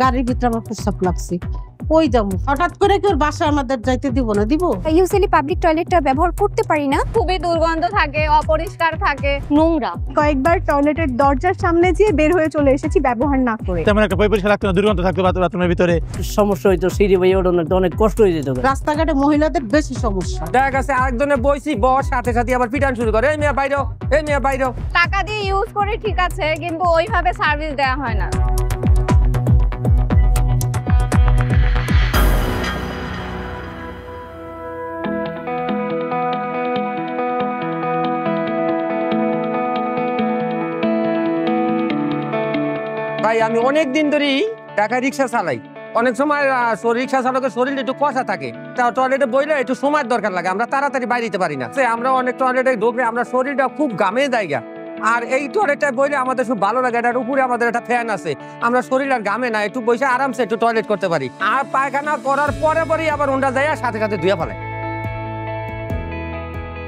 গাড়ির ভিতরে আমার প্রস্রাব লাগছে, ওই যাবো হঠাৎ করে কেউ বাসা আমাদের যাইতে দিব না? দিব। ইউজুয়ালি পাবলিক টয়লেটটা ব্যবহার করতে পারি না, খুবই দুর্গন্ধ থাকে, অপরিষ্কার থাকে, নোংরা। কয়েকবার টয়লেটের দরজার সামনে যেয়ে বের হয়ে চলে এসেছি ব্যবহার না করে। তেমন একটা পরিষ্কার লাগতো না, দুর্গন্ধ থাকতো বাথরুমের ভিতরে, সমস্যা হইতো, সিঁড়ি বেয়ে ওঠানো অনেক কষ্ট হয়ে যেত। রাস্তাঘাটে মহিলাদের বেশি সমস্যা। দেখা গেছে আরেকজনের বইছি বস সাথে সাথে আবার পিটান শুরু করে, এই মেয়ে বাইরে, এই মেয়ে বাইরে। টাকা দিয়ে ইউজ করে ঠিক আছে, কিন্তু ওইভাবে সার্ভিস দেওয়া হয় না। ভাই আমি অনেক দিন ধরেই ঢাকা রিক্সা চালাই, অনেক সময় রিক্সা চালকের শরীর একটু কষা থাকে, টয়লেটে বইলে একটু সময়ের দরকার লাগে, আমরা তাড়াতাড়ি বাইরে যেতে পারি না। আমরা অনেক টয়লেটে ঢুকলে আমরা শরীরটা খুব গামে জায়গা, আর এই টয়লেটটায় বইলে আমাদের খুব ভালো লাগে। এটার উপরে আমাদের একটা ফ্যান আছে, আমরা শরীর আর গামে না, একটু বসে আরামসে একটু টয়লেট করতে পারি। আর পায়খানা করার পরে পরেই আবার ওটা যায় সাথে সাথে ধুয়ে ফেলে।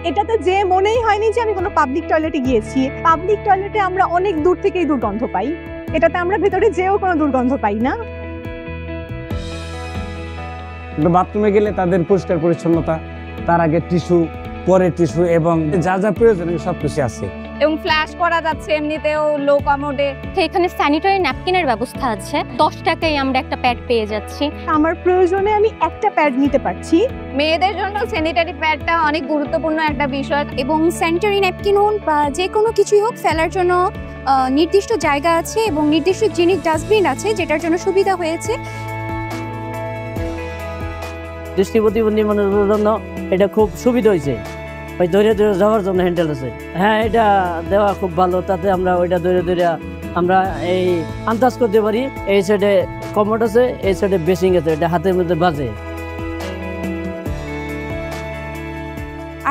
এটাতে যে মনেই হয়নি যে আমি কোনো পাবলিক টয়লেটে গিয়েছি। পাবলিক টয়লেটে আমরা অনেক দূর থেকেই দুর্গন্ধ পাই, এটাতে আমরা ভেতরে যেও কোনো দুর্গন্ধ পাই না। বাথরুমে গেলে তাদের পরিষ্কার পরিচ্ছন্নতা, তার আগে টিস্যু, পরে টিস্যু এবং যা যা প্রয়োজন সবকিছু আছে, এবং ফ্ল্যাশ করা যাচ্ছে এমনিতেও লো কমোডে। এখানে স্যানিটারি ন্যাপকিনের ব্যবস্থা আছে, 10 টাকায় আমরা একটা প্যাড পেয়ে যাচ্ছি। আমার প্রয়োজনে আমি একটা প্যাড নিতে পারছি। মেয়েদের জন্য স্যানিটারি প্যাডটা অনেক গুরুত্বপূর্ণ একটা বিষয়, এবং স্যানিটারি ন্যাপকিন হোক বা যে কোনো কিছুই হোক ফেলার জন্য নির্দিষ্ট জায়গা আছে এবং নির্দিষ্ট জিনিস ডাস্টবিন আছে, যেটার জন্য সুবিধা হয়েছে। দৃষ্টি প্রতিবন্ধী মানুষের জন্য এটা খুব সুবিধা হয়েছে, ওই ধরে ধরে যাওয়ার জন্য হ্যান্ডেল আছে। হ্যাঁ, এটা দেওয়া খুব ভালো, তাতে আমরা ওইটা ধরে ধরে আমরা এই আন্দাজ করতে পারি। এই সাইডে কমোড আছে, এই সাইডে বেসিং আছে, এটা হাতের মধ্যে বাজে।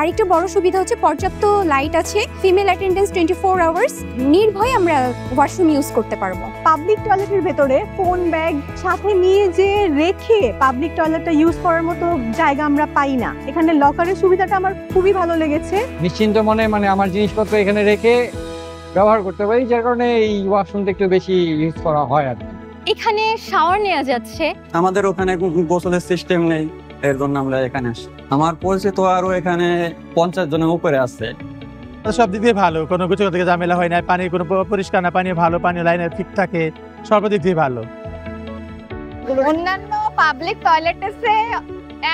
আরেকটা বড় সুবিধা হচ্ছে পর্যাপ্ত লাইট আছে, ফিমেল অ্যাটেন্ডেন্স 24 আওয়ার্স, নির্ভয়ে আমরা ওয়াশরুম ইউজ করতে পারবো। পাবলিক টয়লেটের ভেতরে ফোন ব্যাগ সাথে নিয়ে যে রেখে পাবলিক টয়লেটটা ইউজ করার মতো জায়গা আমরা পাই না। এখানে লকারের সুবিধাটা আমার খুবই ভালো লেগেছে। নিশ্চিন্ত মনে আমার জিনিসপত্র এখানে রেখে ব্যবহার করতে পারি, যার কারণে এই ওয়াশরুমটা একটু বেশি ইউজ করা হয়। আর এখানে শাওয়ার নেওয়া যাচ্ছে, আমাদের ওখানে গোসলের সিস্টেম নেই, এর জন্য আমরা এখানে আসি। আমার পরিচিত আরো এখানে 50 জনের উপরে আছে। সব দিক দিয়ে ভালো, কোনো কিছু থেকে ঝামেলা হয় না, পানি কোনো পরিষ্কার না, পানি ভালো, পানি লাইনের ঠিক থাকে, সব দিক দিয়ে ভালো। অন্যান্য পাবলিক টয়লেটের চেয়ে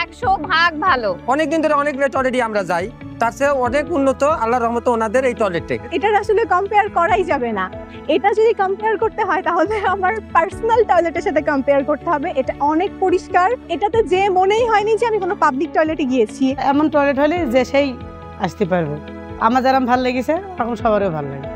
100 ভাগ ভালো। অনেকদিন ধরে অনেক টয়লেটই আমরা যাই, তার চেয়ে অনেক উন্নত আল্লাহর রহমতে ওনাদের এই টয়লেটটা। এটার আসলে কম্পেয়ার করাই যাবে না। এটা যদি কম্পেয়ার করতে হয় তাহলে আমার পার্সোনাল টয়লেটের সাথে কম্পেয়ার করতে হবে। এটা অনেক পরিষ্কার, এটাতে যে মনেই হয়নি যে আমি কোনো পাবলিক টয়লেটে গিয়েছি। এমন টয়লেট হলে যে সেই আসতে পারবে। আমার যারা ভালো লেগেছে, এখন সবারও ভালো লাগে।